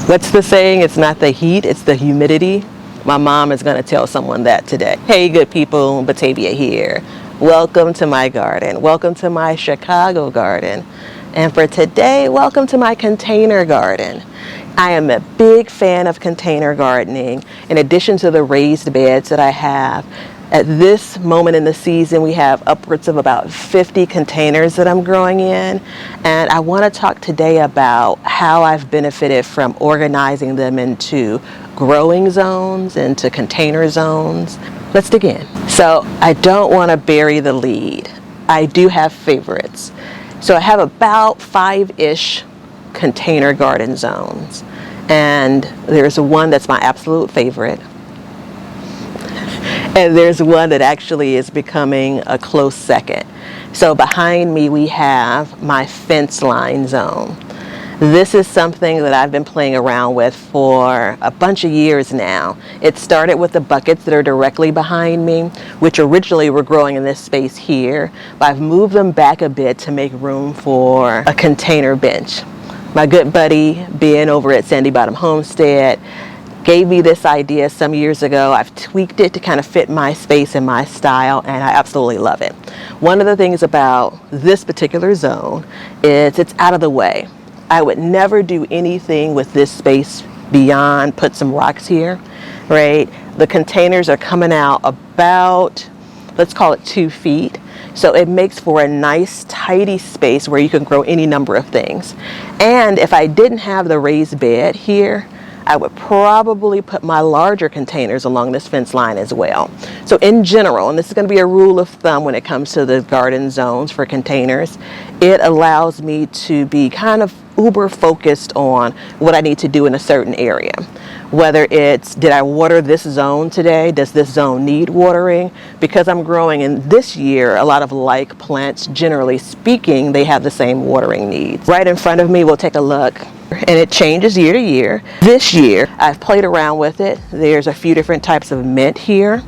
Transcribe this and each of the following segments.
What's the saying? It's not the heat, it's the humidity. My mom is going to tell someone that today. Hey, good people, Batavia here. Welcome to my garden. Welcome to my Chicago garden. And for today, welcome to my container garden. I am a big fan of container gardening. In addition to the raised beds that I have, at this moment in the season, we have upwards of about 50 containers that I'm growing in. And I want to talk today about how I've benefited from organizing them into growing zones, into container zones. Let's dig in. So I don't want to bury the lead. I do have favorites. So I have about 5-ish container garden zones. And there's one that's my absolute favorite. And there's one that actually is becoming a close second. So behind me we have my fence line zone. This is something that I've been playing around with for a bunch of years now. It started with the buckets that are directly behind me, which originally were growing in this space here, but I've moved them back a bit to make room for a container bench. My good buddy, Ben over at Sandy Bottom Homestead, gave me this idea some years ago. I've tweaked it to kind of fit my space and my style, and I absolutely love it. One of the things about this particular zone is it's out of the way. I would never do anything with this space beyond put some rocks here, right? The containers are coming out about, let's call it 2 feet. So it makes for a nice tidy space where you can grow any number of things. And if I didn't have the raised bed here, I would probably put my larger containers along this fence line as well. So in general, and this is going to be a rule of thumb when it comes to the garden zones for containers, it allows me to be kind of uber focused on what I need to do in a certain area. Whether it's, did I water this zone today? Does this zone need watering? Because I'm growing in this year a lot of like plants, generally speaking, they have the same watering needs. Right in front of me, we'll take a look. And it changes year to year. This year, I've played around with it. There's a few different types of mint here.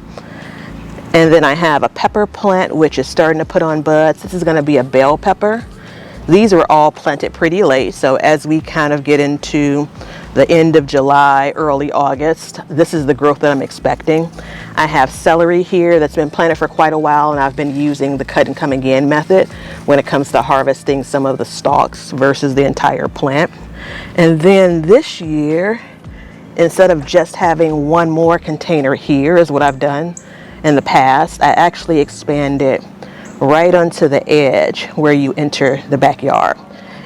And then I have a pepper plant, which is starting to put on buds. This is going to be a bell pepper. These were all planted pretty late. So as we kind of get into the end of July, early August, this is the growth that I'm expecting. I have celery here that's been planted for quite a while, and I've been using the cut and come again method when it comes to harvesting some of the stalks versus the entire plant. And then this year, instead of just having one more container here, is what I've done in the past, I actually expanded right onto the edge where you enter the backyard.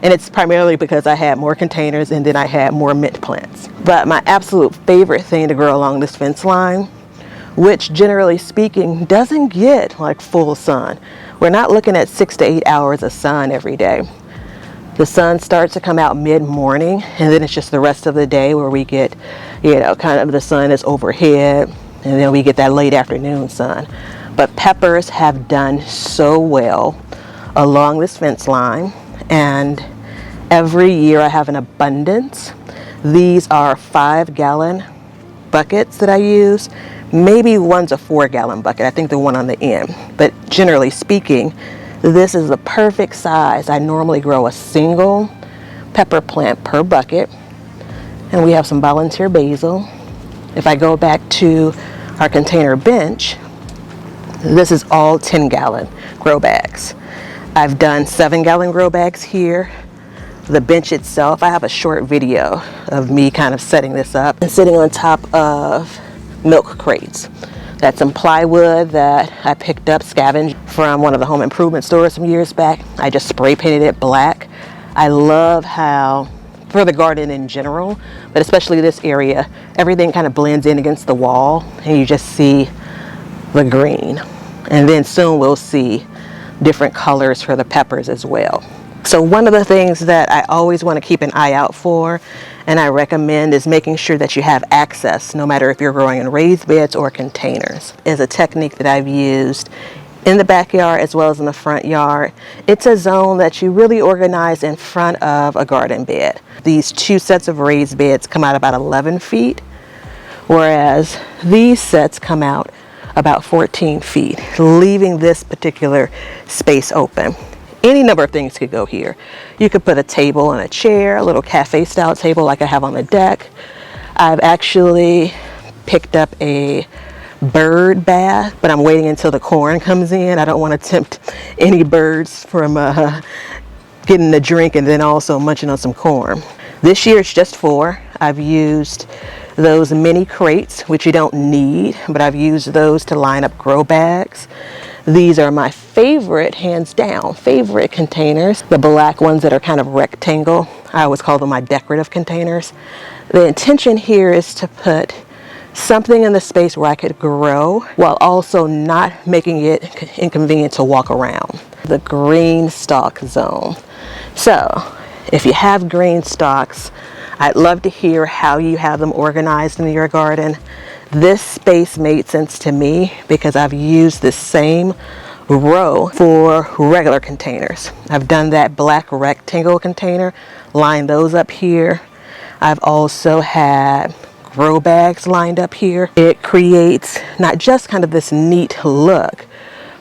And it's primarily because I had more containers and then I had more mint plants. But my absolute favorite thing to grow along this fence line, which generally speaking doesn't get like full sun. We're not looking at 6 to 8 hours of sun every day. The sun starts to come out mid-morning, and then it's just the rest of the day where we get, kind of the sun is overhead, and then we get that late afternoon sun. But peppers have done so well along this fence line, and every year I have an abundance. These are 5-gallon buckets that I use. Maybe one's a 4-gallon bucket. I think the one on the end. But generally speaking, this is the perfect size. I normally grow a single pepper plant per bucket. And we have some volunteer basil. If I go back to our container bench, this is all 10-gallon grow bags. I've done 7-gallon grow bags here. The bench itself, I have a short video of me kind of setting this up and sitting on top of milk crates. That's some plywood that I picked up, scavenged from one of the home improvement stores some years back. I just spray painted it black. I love how, for the garden in general, but especially this area, everything kind of blends in against the wall and you just see the green. And then soon we'll see different colors for the peppers as well. So one of the things that I always want to keep an eye out for, and I recommend, is making sure that you have access, no matter if you're growing in raised beds or containers, is a technique that I've used in the backyard as well as in the front yard. It's a zone that you really organize in front of a garden bed. These 2 sets of raised beds come out about 11 feet, whereas these sets come out about 14 feet, leaving this particular space open. any number of things could go here. You could put a table and a chair, a little cafe style table like I have on the deck. I've actually picked up a bird bath, but I'm waiting until the corn comes in. I don't want to tempt any birds from getting a drink and then also munching on some corn. This year it's just 4. I've used those mini crates, which you don't need, but I've used those to line up grow bags. These are my favorite, hands down, favorite containers. The black ones that are kind of rectangle. I always call them my decorative containers. The intention here is to put something in the space where I could grow while also not making it inconvenient to walk around. The green stalk zone. So if you have green stalks, I'd love to hear how you have them organized in your garden. This space made sense to me because I've used this same row for regular containers. I've done that black rectangle container, lined those up here. I've also had grow bags lined up here. It creates not just kind of this neat look,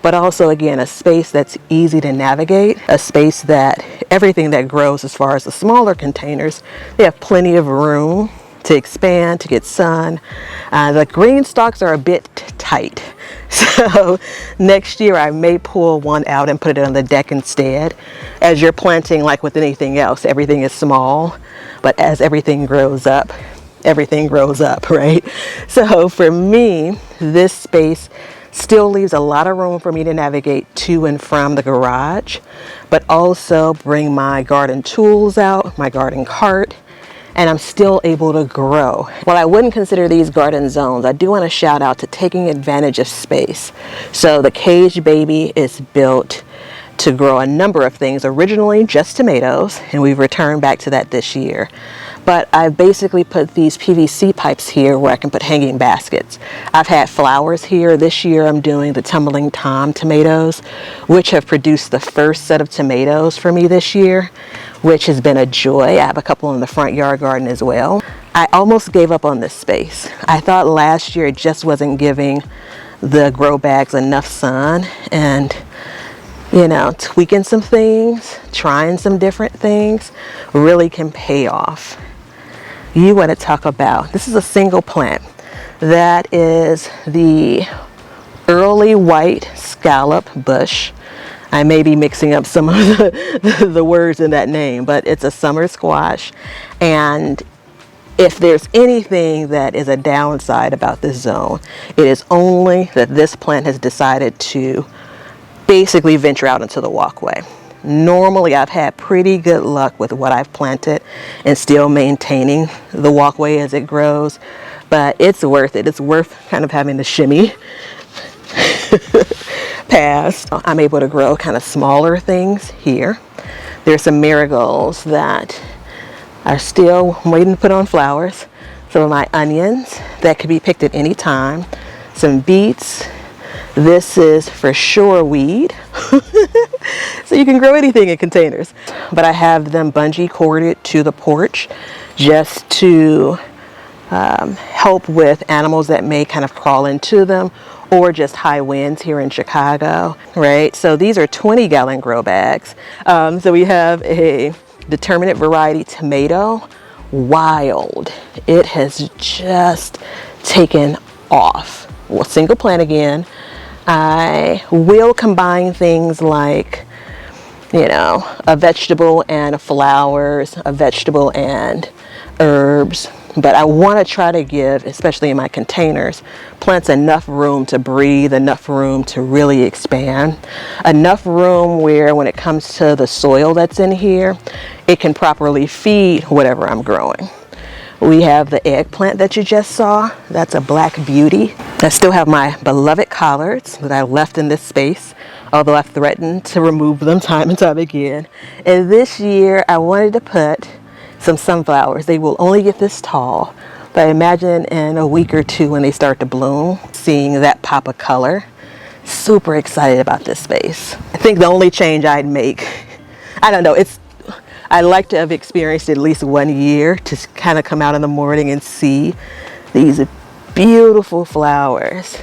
but also again a space that's easy to navigate, a space that everything that grows as far as the smaller containers, they have plenty of room to expand, to get sun. The green stalks are a bit tight. So next year I may pull one out and put it on the deck instead. As you're planting, like with anything else, everything is small, but as everything grows up, right? So for me, this space still leaves a lot of room for me to navigate to and from the garage, but also bring my garden tools out, my garden cart, and I'm still able to grow. While I wouldn't consider these garden zones, I do want to shout out to taking advantage of space. So the cage baby is built to grow a number of things, originally just tomatoes, and we've returned back to that this year. But I've basically put these PVC pipes here where I can put hanging baskets. I've had flowers here. This year I'm doing the Tumbling Tom tomatoes, which have produced the first set of tomatoes for me this year, which has been a joy. I have a couple in the front yard garden as well. I almost gave up on this space. I thought last year it just wasn't giving the grow bags enough sun, and you know, tweaking some things, trying some different things really can pay off. You want to talk about, this is a single plant. That is the early white scallop bush. I may be mixing up some of the words in that name, but it's a summer squash. And if there's anything that is a downside about this zone, it is only that this plant has decided to basically venture out into the walkway. Normally I've had pretty good luck with what I've planted and still maintaining the walkway as it grows, but it's worth it. It's worth kind of having to shimmy past. I'm able to grow kind of smaller things here. There's some marigolds that are still waiting to put on flowers. Some of my onions that could be picked at any time. Some beets. This is for sure weed. So you can grow anything in containers. But I have them bungee corded to the porch just to help with animals that may kind of crawl into them, or just high winds here in Chicago, right? So these are 20-gallon grow bags. So we have a determinate variety tomato, wild. It has just taken off. Well, single plant again. I will combine things like, you know, a vegetable and flowers, a vegetable and herbs. But I want to try to give, especially in my containers, plants enough room to breathe, enough room to really expand, enough room where when it comes to the soil that's in here, it can properly feed whatever I'm growing. We have the eggplant that you just saw. That's a black beauty. I still have my beloved collards that I left in this space, although I've threatened to remove them time and time again. And this year I wanted to put some sunflowers. They will only get this tall, but I imagine in a week or two when they start to bloom, seeing that pop of color. Super excited about this space. I think the only change I'd make, I don't know, I like to have experienced at least 1 year to kind of come out in the morning and see these beautiful flowers.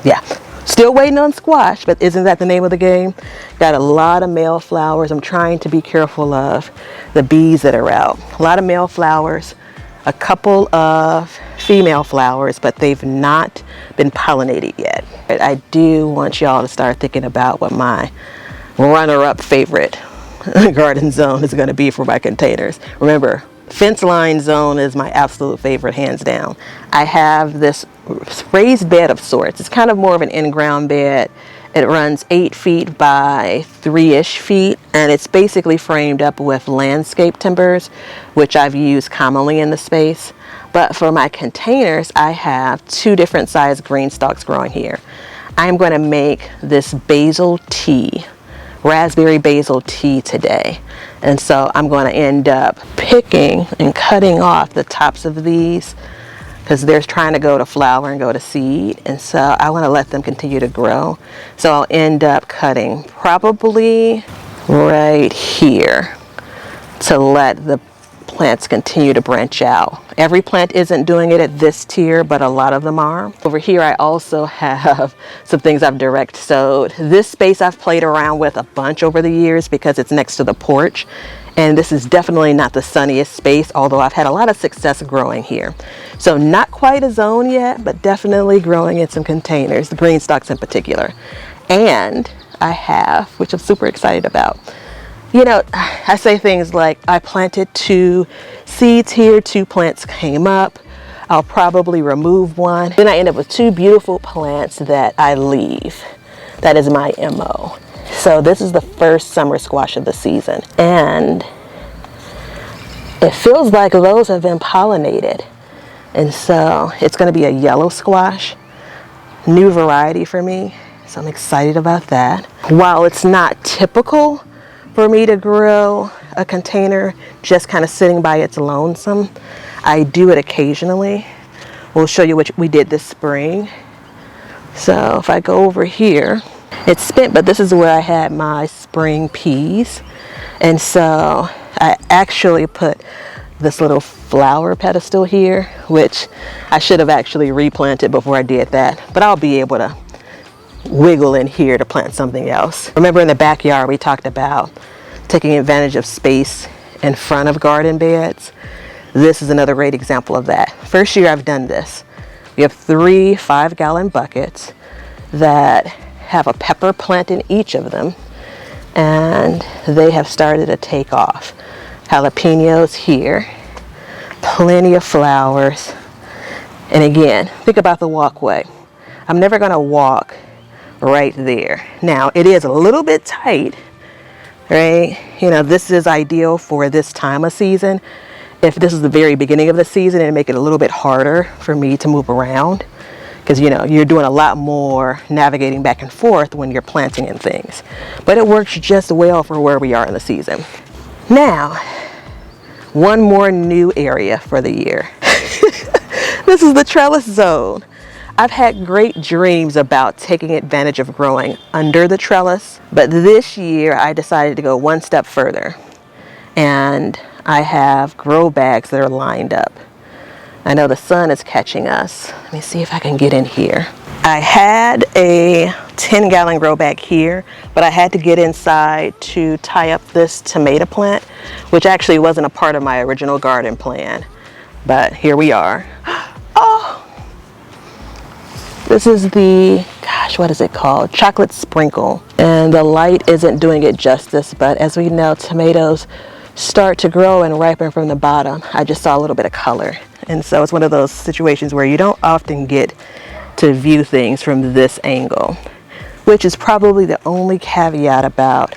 Yeah, Still waiting on squash, but isn't that the name of the game? Got a lot of male flowers. I'm trying to be careful of the bees that are out. A lot of male flowers, a couple of female flowers, but they've not been pollinated yet. But I do want y'all to start thinking about what my runner-up favorite garden zone is going to be for my containers. Remember, fence line zone is my absolute favorite, hands down. I have this raised bed of sorts. It's kind of more of an in-ground bed. It runs 8 feet by 3-ish feet, and it's basically framed up with landscape timbers, which I've used commonly in the space. But for my containers, I have 2 different size green stalks growing here. I'm going to make this basil tea, raspberry basil tea today. And so I'm going to end up picking and cutting off the tops of these because they're trying to go to flower and go to seed, and so I want to let them continue to grow. So I'll end up cutting probably right here to let the plants continue to branch out. Every plant isn't doing it at this tier, but a lot of them are. Over here I also have some things I've direct sowed. This space I've played around with a bunch over the years because it's next to the porch, and this is definitely not the sunniest space, although I've had a lot of success growing here. So not quite a zone yet, but definitely growing in some containers, the green stalks in particular. And I have, which I'm super excited about, you know, I say things like I planted 2 seeds here, 2 plants came up. I'll probably remove one. Then I end up with 2 beautiful plants that I leave. That is my MO. So this is the first summer squash of the season. And it feels like those have been pollinated. And so it's going to be a yellow squash, new variety for me. So I'm excited about that. While it's not typical for me to grow a container just kind of sitting by its lonesome, I do it occasionally. We'll show you what we did this spring. So if I go over here, it's spent, but this is where I had my spring peas. And so I actually put this little flower pedestal here, which I should have actually replanted before I did that, but I'll be able to wiggle in here to plant something else. Remember in the backyard we talked about taking advantage of space in front of garden beds? This is another great example of that. First year I've done this. We have 3 5-gallon buckets that have a pepper plant in each of them, and they have started to take off. Jalapenos here, plenty of flowers. And again, think about the walkway. I'm never going to walk right there. Now it is a little bit tight, right? You know, this is ideal for this time of season. If this is the very beginning of the season, it'd make it a little bit harder for me to move around, because you know you're doing a lot more navigating back and forth when you're planting and things. But it works just well for where we are in the season. Now, one more new area for the year. This is the trellis zone. I've had great dreams about taking advantage of growing under the trellis, but this year I decided to go one step further, and I have grow bags that are lined up. I know the sun is catching us. Let me see if I can get in here. I had a 10-gallon grow bag here, but I had to get inside to tie up this tomato plant, which actually wasn't a part of my original garden plan, but here we are. Oh, this is the, gosh, what is it called? Chocolate sprinkle. And the light isn't doing it justice, but as we know, tomatoes start to grow and ripen from the bottom. I just saw a little bit of color. And so it's one of those situations where you don't often get to view things from this angle, which is probably the only caveat about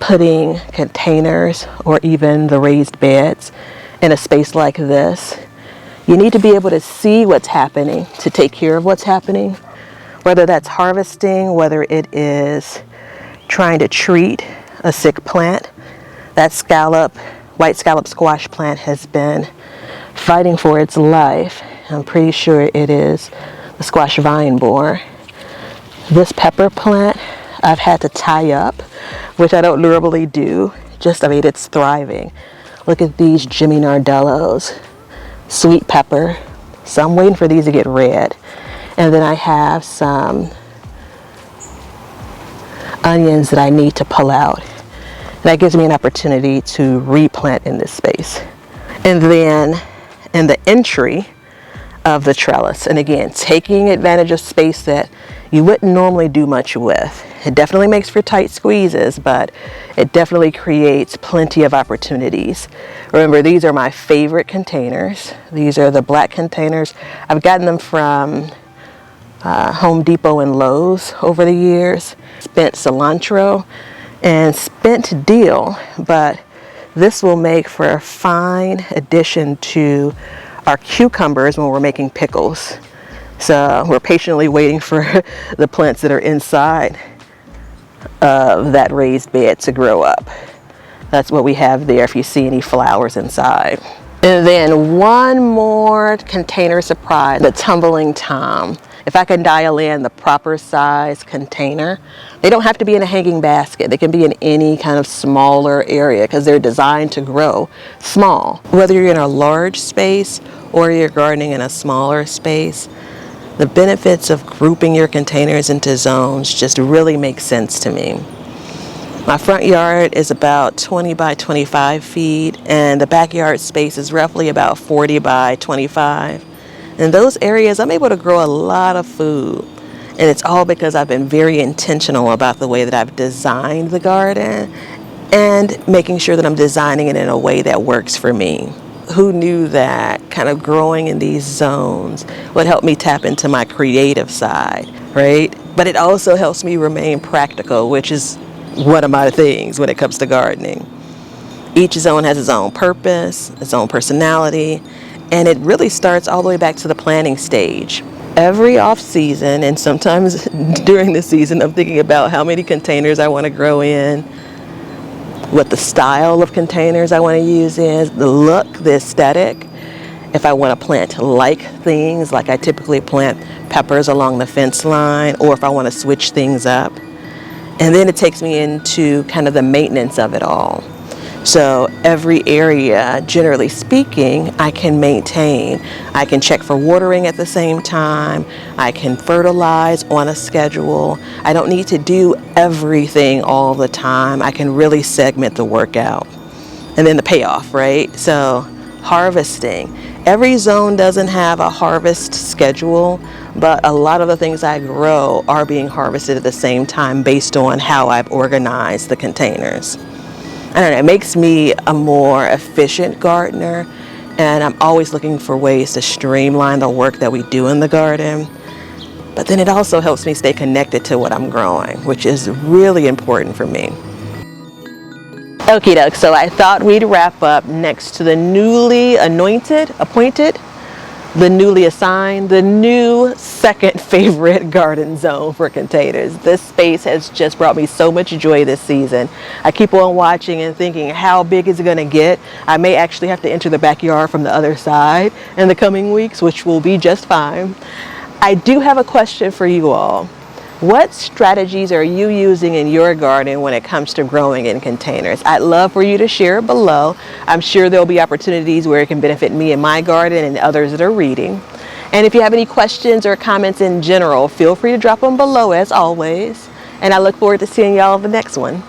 putting containers or even the raised beds in a space like this. You need to be able to see what's happening to take care of what's happening, whether that's harvesting, whether it is trying to treat a sick plant. That white scallop squash plant has been fighting for its life. I'm pretty sure it is the squash vine borer. This pepper plant I've had to tie up, which I don't normally do. I mean, it's thriving. Look at these Jimmy Nardellos, sweet pepper. So I'm waiting for these to get red. And then I have some onions that I need to pull out. And that gives me an opportunity to replant in this space. And then in the entry of the trellis, and again, taking advantage of space that you wouldn't normally do much with. It definitely makes for tight squeezes, but it definitely creates plenty of opportunities. Remember, these are my favorite containers. These are the black containers. I've gotten them from Home Depot and Lowe's over the years. Spent cilantro and spent dill, but this will make for a fine addition to our cucumbers when we're making pickles. So we're patiently waiting for the plants that are inside of that raised bed to grow up. That's what we have there if you see any flowers inside. And then one more container surprise, the tumbling Tom. If I can dial in the proper size container, they don't have to be in a hanging basket. They can be in any kind of smaller area because they're designed to grow small. Whether you're in a large space or you're gardening in a smaller space, the benefits of grouping your containers into zones just really make sense to me. My front yard is about 20 by 25 feet, and the backyard space is roughly about 40 by 25. In those areas, I'm able to grow a lot of food, and it's all because I've been very intentional about the way that I've designed the garden and making sure that I'm designing it in a way that works for me. Who knew that kind of growing in these zones would help me tap into my creative side, right? But it also helps me remain practical, which is one of my things when it comes to gardening. Each zone has its own purpose, its own personality, and it really starts all the way back to the planning stage. Every off season, and sometimes during the season, I'm thinking about how many containers I want to grow in, what the style of containers I want to use is, the look, the aesthetic. If I want to plant like things, like I typically plant peppers along the fence line, or if I want to switch things up. And then it takes me into kind of the maintenance of it all. So every area, generally speaking, I can maintain. I can check for watering at the same time. I can fertilize on a schedule. I don't need to do everything all the time. I can really segment the workout. And then the payoff, right? So harvesting. Every zone doesn't have a harvest schedule, but a lot of the things I grow are being harvested at the same time based on how I've organized the containers. I don't know, it makes me a more efficient gardener, and I'm always looking for ways to streamline the work that we do in the garden. But then it also helps me stay connected to what I'm growing, which is really important for me. Okie doke, so I thought we'd wrap up next to the newly appointed, the newly assigned, the new second favorite garden zone for containers. This space has just brought me so much joy this season. I keep on watching and thinking, how big is it going to get? I may actually have to enter the backyard from the other side in the coming weeks, which will be just fine. I do have a question for you all. What strategies are you using in your garden when it comes to growing in containers? I'd love for you to share below. I'm sure there'll be opportunities where it can benefit me in my garden and others that are reading. And if you have any questions or comments in general, feel free to drop them below as always. And I look forward to seeing y'all in the next one.